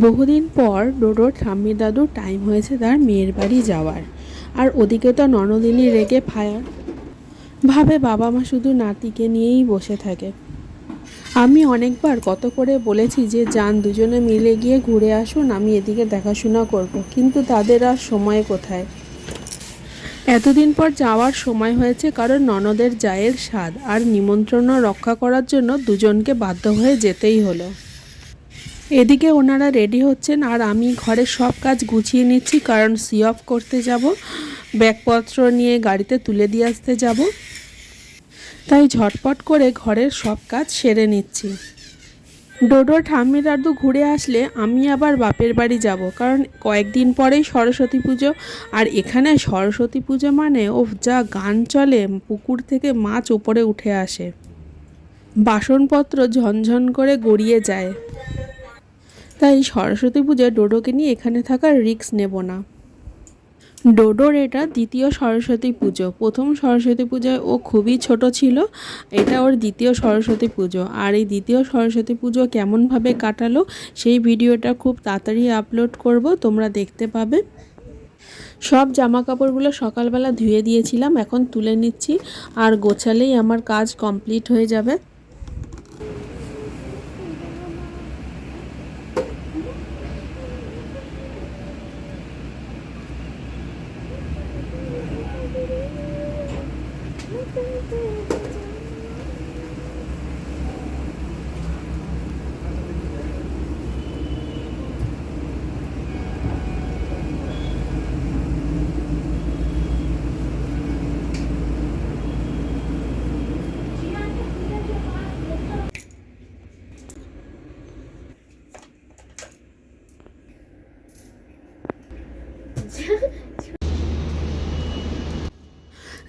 বহুদিন পর ডোডোর ঠাম্মি দাদুর টাইম হয়েছে তার মেয়ের বাড়ি যাওয়ার। আর ওদিকে তো ননদিনী রেগে ফায়ার, ভাবে বাবা মা শুধু নাতিকে নিয়েই বসে থাকে। আমি অনেকবার কত করে বলেছি যে যান দুজনে মিলে গিয়ে ঘুরে আসুন, আমি এদিকে দেখাশোনা করব, কিন্তু তাদের আর সময় কোথায়। এতদিন পর যাওয়ার সময় হয়েছে কারণ ননদের জায়ের স্বাদ, আর নিমন্ত্রণ রক্ষা করার জন্য দুজনকে বাধ্য হয়ে যেতেই হলো। এদিকে ওনারা রেডি হচ্ছেন আর আমি ঘরের সব কাজ গুছিয়ে নিচ্ছি, কারণ সি অফ করতে যাব, ব্যাগপত্র নিয়ে গাড়িতে তুলে দিয়ে আসতে যাব, তাই ঝটপট করে ঘরের সব কাজ সেরে নিচ্ছি। ডোডো ঠাম্মি দাদু ঘুরে আসলে আমি আবার বাপের বাড়ি যাব, কারণ কয়েকদিন পরেই সরস্বতী পুজো। আর এখানে সরস্বতী পুজো মানে ও যা গান চলে, পুকুর থেকে মাছ উপরে উঠে আসে, বাসনপত্র ঝনঝন করে গড়িয়ে যায়। তাই সরস্বতী পুজোয় ডোডোকে নিয়ে এখানে থাকার রিস্ক নেব না। ডোডোর এটা দ্বিতীয় সরস্বতী পুজো। প্রথম সরস্বতী পুজোয় ও খুবই ছোট ছিল, এটা ওর দ্বিতীয় সরস্বতী পুজো। আর এই দ্বিতীয় সরস্বতী পুজো কেমনভাবে কাটালো সেই ভিডিওটা খুব তাড়াতাড়ি আপলোড করব, তোমরা দেখতে পাবে। সব জামা কাপড়গুলো সকালবেলা ধুয়ে দিয়েছিলাম, এখন তুলে নিচ্ছি, আর গোছালেই আমার কাজ কমপ্লিট হয়ে যাবে।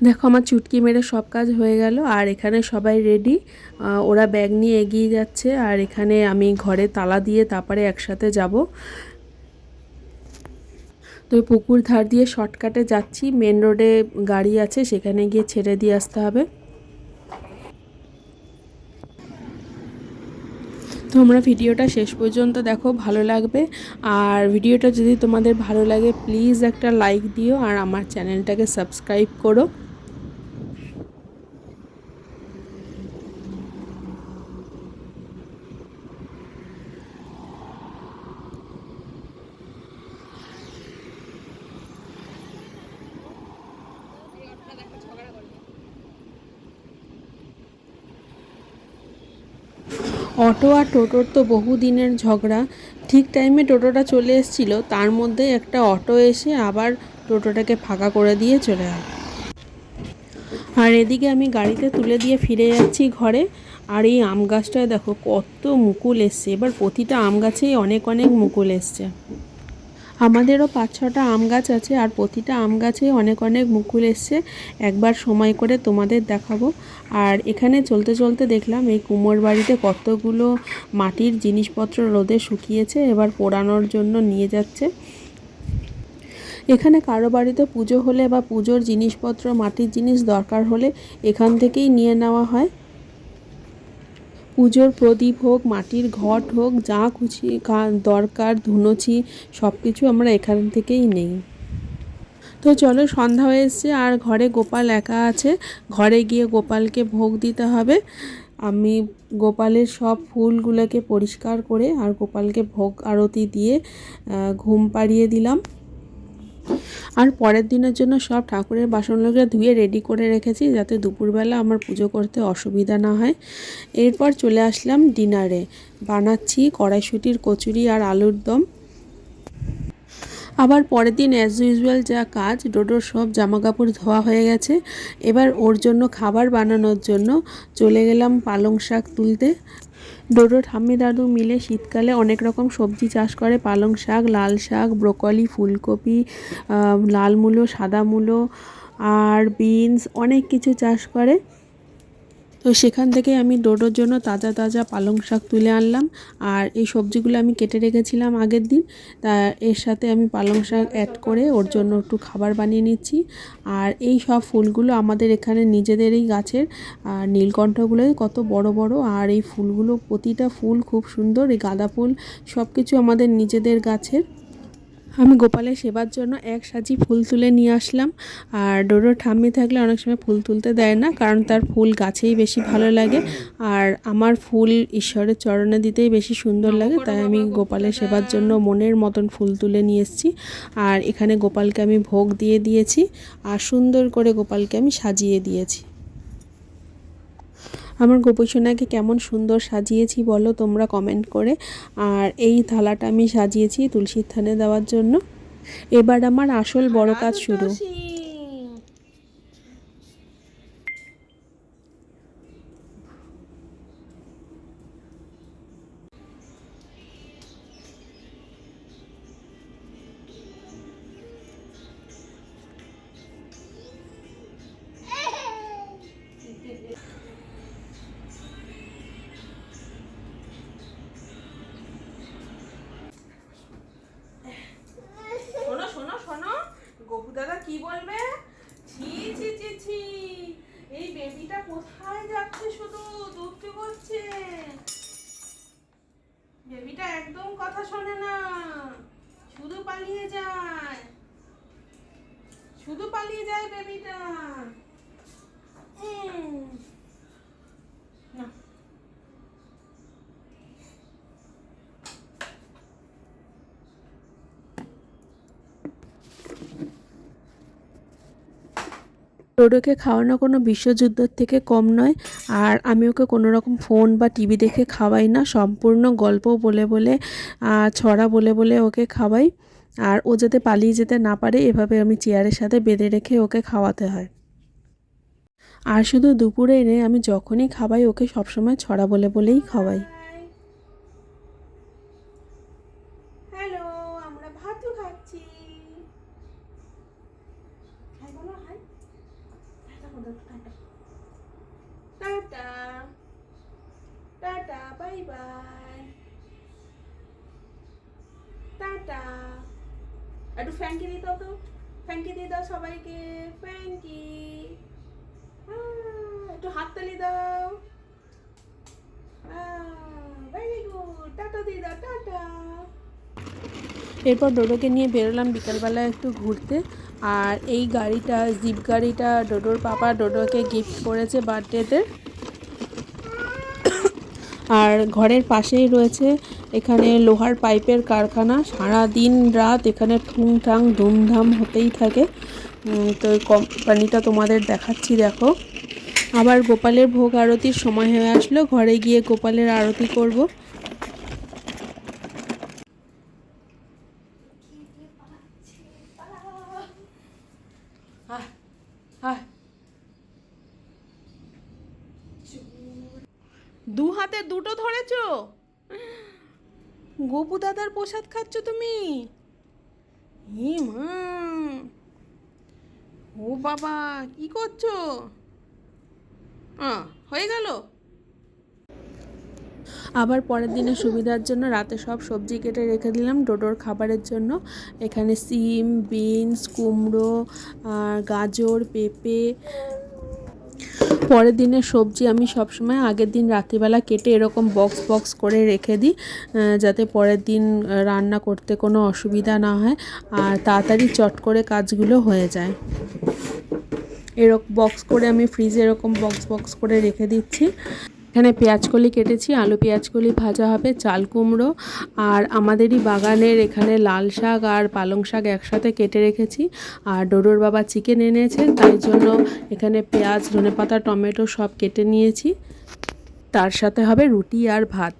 দেখো আমার চুটকি মেরে সব কাজ হয়ে গেল, আর এখানে সবাই রেডি, ওরা ব্যাগ নিয়ে এগিয়ে যাচ্ছে, আর এখানে আমি ঘরে তালা দিয়ে তারপরে একসাথে যাব। তো পুকুর ধার দিয়ে শর্টকাটে যাচ্ছি, মেন রোডে গাড়ি আছে, সেখানে গিয়ে ছেড়ে দিয়ে আসতে হবে। তোমরা ভিডিওটা শেষ পর্যন্ত দেখো, ভালো লাগবে। আর ভিডিওটা যদি তোমাদের ভালো লাগে প্লিজ একটা লাইক দিও, আর আমার চ্যানেলটাকে সাবস্ক্রাইব করো। অটো আর টোটোর তো বহু দিনের ঝগড়া। ঠিক টাইমে টোটোটা চলে এসেছিল, তার মধ্যে একটা অটো এসে আবার টোটোটাকে ফাঁকা করে দিয়ে চলে গেল। আর এদিকে আমি গাড়িতে তুলে দিয়ে ফিরে যাচ্ছি ঘরে। আর এই আম গাছটায় দেখো কত মুকুল এসছে, এবার প্রতিটা আম গাছেই অনেক অনেক মুকুল এসছে। আমাদেরও 5-6টা আম গাছ আছে, আর প্রতিটা আম গাছে অনেক অনেক মুকুল এসছে। একবার সময় করে তোমাদের দেখাবো। আর এখানে চলতে চলতে দেখলাম এই কুমোর বাড়িতে কতগুলো মাটির জিনিসপত্র রোদে শুকিয়েছে, এবার পোড়ানোর জন্য নিয়ে যাচ্ছে। এখানে কারো বাড়িতে পুজো হলে বা পুজোর জিনিসপত্র, মাটির জিনিস দরকার হলে এখান থেকেই নিয়ে নেওয়া হয়। পুজোর প্রদীপ হোক, মাটির ঘট হোক, যা খুশি দরকার, ধুনুচি, সব কিছু আমরা এখান থেকেই নেই। তো চলো, সন্ধ্যা হয়ে এসছে আর ঘরে গোপাল একা আছে, ঘরে গিয়ে গোপালকে ভোগ দিতে হবে। আমি গোপালের সব ফুলগুলোকে পরিষ্কার করে আর গোপালকে ভোগ আরতি দিয়ে ঘুম পাড়িয়ে দিলাম। আর পরের দিনের জন্য সব ঠাকুরের বাসনগুলোকে ধুয়ে রেডি করে রেখেছি, যাতে দুপুরবেলা আমার পুজো করতে অসুবিধা না হয়। এরপর চলে আসলাম ডিনারে, বানাচ্ছি কড়াইশুঁটির কচুরি আর আলুর দম। আবার পরের দিন অ্যাজ ইউজুয়াল যা কাজ, ডোডোর সব জামাকাপড় ধোয়া হয়ে গেছে। এবার ওর জন্য খাবার বানানোর জন্য চলে গেলাম পালং শাক তুলতে। ডোডো ঠাম্মি দাদু মিলে শীতকালে অনেক রকম সবজি চাষ করে, পালং শাক, লাল শাক, ব্রোকলি, ফুলকপি, লাল মূলো, সাদা মূলো আর বিনস, অনেক কিছু চাষ করে। তো সেখান থেকে আমি ডোডোর জন্য তাজা তাজা পালং শাক তুলে আনলাম। আর এই সবজিগুলো আমি কেটে রেখেছিলাম আগের দিন, তা এর সাথে আমি পালং শাক অ্যাড করে ওর জন্য একটু খাবার বানিয়ে নিচ্ছি। আর এই সব ফুলগুলো আমাদের এখানে নিজেদেরই গাছের, আর নীলকণ্ঠগুলোই কত বড় বড়, আর এই ফুলগুলো প্রতিটা ফুল খুব সুন্দর। এই গাঁদা ফুল সব কিছু আমাদের নিজেদের গাছের। আমি গোপালের সেবার জন্য এক সাজি ফুল তুলে নিয়ে আসলাম। আর ডোডোর ঠাম্মি থাকলে অনেক সময় ফুল তুলতে দেয় না, কারণ তার ফুল গাছেই বেশি ভালো লাগে। আর আমার ফুল ঈশ্বরের চরণে দিতেই বেশি সুন্দর লাগে, তাই আমি গোপালের সেবার জন্য মনের মতন ফুল তুলে নিয়ে এসেছি। আর এখানে গোপালকে আমি ভোগ দিয়ে দিয়েছি, আর সুন্দর করে গোপালকে আমি সাজিয়ে দিয়েছি। আমার গোপীসোনাকে কেমন সুন্দর সাজিয়েছি বলো তোমরা কমেন্ট করে। আর এই থালাটা আমি সাজিয়েছি তুলসীর থানে দেওয়ার জন্য। এবার আমার আসল বড় কাজ শুরু। শোনো শোনো শোনো, গপু দাদা কি বলবে? ছি ছি ছি ছি, এই বেবিটা কোথায় যাচ্ছে, শুধু দুষ্টু করছে। বেবিটা একদম কথা শোনে না, শুধু পালিয়ে যায়, শুধু পালিয়ে যায় বেবিটা। না, ডোডোকে খাওয়ানো কোনো বিশ্বযুদ্ধের থেকে কম নয়। আর আমি ওকে কোনো রকম ফোন বা টিভি দেখে খাওয়াই না, সম্পূর্ণ গল্প বলে বলে, ছড়া বলে বলে ওকে খাওয়াই। আর ও যাতে পালিয়ে যেতে না পারে, এভাবে আমি চেয়ারের সাথে বেঁধে রেখে ওকে খাওয়াতে হয়। আর শুধু দুপুরে এনে আমি যখনই খাওয়াই ওকে সবসময় ছড়া বলে বলেই খাওয়াই। হ্যালো, আমরা ভাতও খাচ্ছি। Tata tata, bye bye, tata. একটু ফ্যাঙ্কি দিয়ে দাও তো, ফ্যাঙ্কি দিয়ে দাও সবাইকে, ফ্যাঙ্কি। একটু হাততালি দাও। ভেরি গুড, টাটা দিয়ে দাও, টাটা। এরপর ডোডোকে নিয়ে বেরোলাম বিকালবেলা একটু ঘুরতে। আর এই গাড়িটা, জিপ গাড়িটা ডোডোর পাপা ডোডোকে গিফট করেছে বার্থডেতে। আর ঘরের পাশেই রয়েছে এখানে লোহার পাইপের কারখানা, সারা দিন রাত এখানে ঠুংঠাং ধুমধাম হতেই থাকে। তো কোম্পানিটা তোমাদের দেখাচ্ছি, দেখো। আবার গোপালের ভোগ আরতির সময় হয়ে আসলো, ঘরে গিয়ে গোপালের আরতি করব। দু হাতে দুটো ধরেছো, গোপু দাদার প্রসাদ খাচ্ছ তুমি? মা, ও বাবা, কি করছো? হয়ে গেল। আবার পরের দিনের সুবিধার জন্য রাতে সব সবজি কেটে রেখে দিলাম ডোডোর খাবারের জন্য। এখানে সিম, বিনস, কুমড়ো, গাজর, পেঁপে। পরের দিনের সবজি আমি সবসময় আগের দিন রাত্রিবেলা কেটে এরকম বক্স বক্স করে রেখে দিই, যাতে পরের দিন রান্না করতে কোনো অসুবিধা না হয়, আর তাড়াতাড়ি চট করে কাজগুলো হয়ে যায়। এরকম বক্স করে আমি ফ্রিজে এরকম বক্স বক্স করে রেখে দিচ্ছি। এখানে পেঁয়াজকলি কেটেছি, আলু পেঁয়াজকলি ভাজা হবে, চাল কুমড়ো, আর আমাদেরই বাগানের এখানে লাল শাক আর পালং শাক একসাথে কেটে রেখেছি। আর ডোডোর বাবা চিকেন এনেছেন, তাই জন্য এখানে পেঁয়াজ, ধনেপাতা, টমেটো সব কেটে নিয়েছি। তার সাথে হবে রুটি আর ভাত।